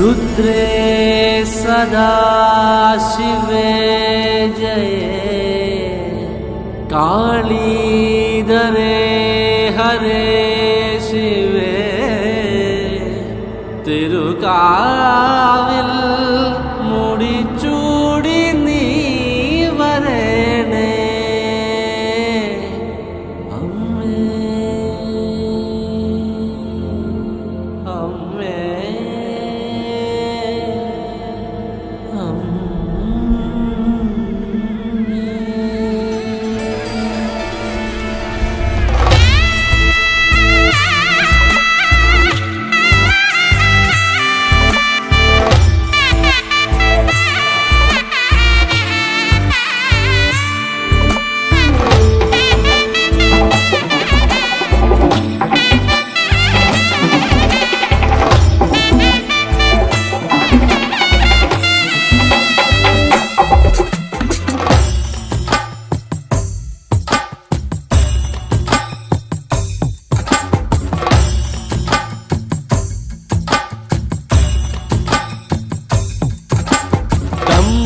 रुद्रे सदा शिवे जये कालीधरे हरे शिवे തിരുകാവിൽ മുടിച്ചൂടി നീ വരണേ അമ്മേ അമ്മേ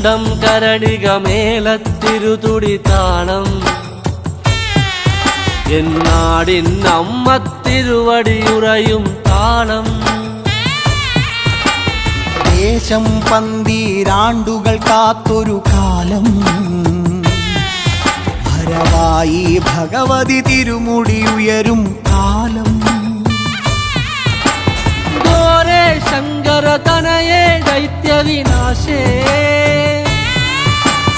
ം കരടിക മേളത്തിരുതുടി താളം എന്നാടിൻ അമ്മ തിരുവടിയുറയും താളം ദേശം പന്തീരാണ്ടുകൾ കാത്തൊരു കാലം ഭരവായി ഭഗവതി തിരുമുടി ഉയരും കാലം ഗോരേ ശങ്കര തനയേ ദൈത്യവിനാശേ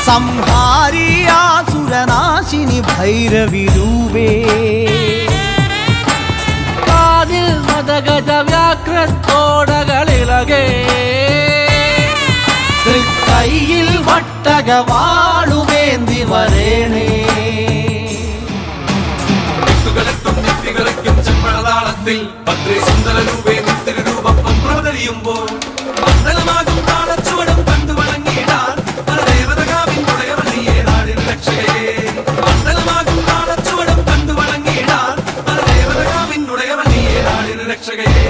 സംഹാരിയാസുരനാശിനി ഭൈരവിരൂപേ കാതിൽ മദഗജ വ്യാഘ്രത്തോടകളിളകേ കയ്യിൽ വട്ടകവാളുവേന്തി വരേണേ ചെമ്പഴതാളത്തിൽ ഭദ്രേ സുന്ദര രൂപേ നിത്യരൂപം പ്രവതരിയുമ്പോൾ മണ്ഡലമാകും താളച്ചുവടും കണ്ടു വണങ്ങിയിടാൻ പരദേവതകാവിൻ ഉടയവള്ളിയെ നാടിൻ രക്ഷകയെ മണ്ഡലമാകും താളച്ചുവടും കണ്ടു വണങ്ങിയിടാൻ പരദേവതകാവിൻ ഉടയവള്ളിയെ നാടിൻ രക്ഷകയെ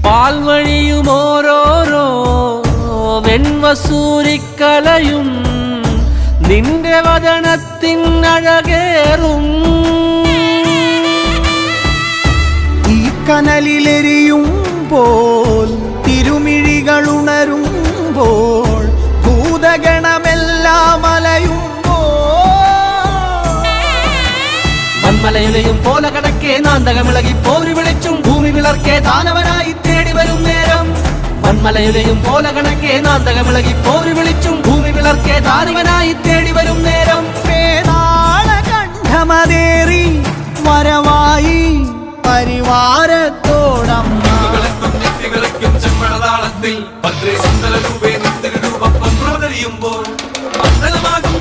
പാൽവഴിയും ഓരോരോ വെൺവസൂരിക്കലയും നിന്റെ വദനത്തിനഴകേറും ഈ കനലിലെരിയുമ്പോൾ തിരുമിഴികളുണരുമ്പോൾ ഭൂതഗണമെല്ലാം മലയിലെയും പോലെ കടക്കേ നാന്തകമിളകി പോരി വിളിച്ചും ഭൂമി വിളർക്കേ ദാനവനായി തേടി വരും നേരം മൺമലയിലെയും പോലെ കണക്കേ നാന്തകമിളകി പോരി വിളിച്ചും ഭൂമി വിളർക്കേ ദാനവനായി തേടി വരും നേരം കണ്ഠമതേറി വരവായി പരിവാരത്തോടമ്മ ചെമ്പഴതാളത്തിൽ ഭദ്രേ സുന്ദര രൂപേ നിത്യരൂപം പ്രവതരിയുമ്പോൾ മണ്ഡലമാകും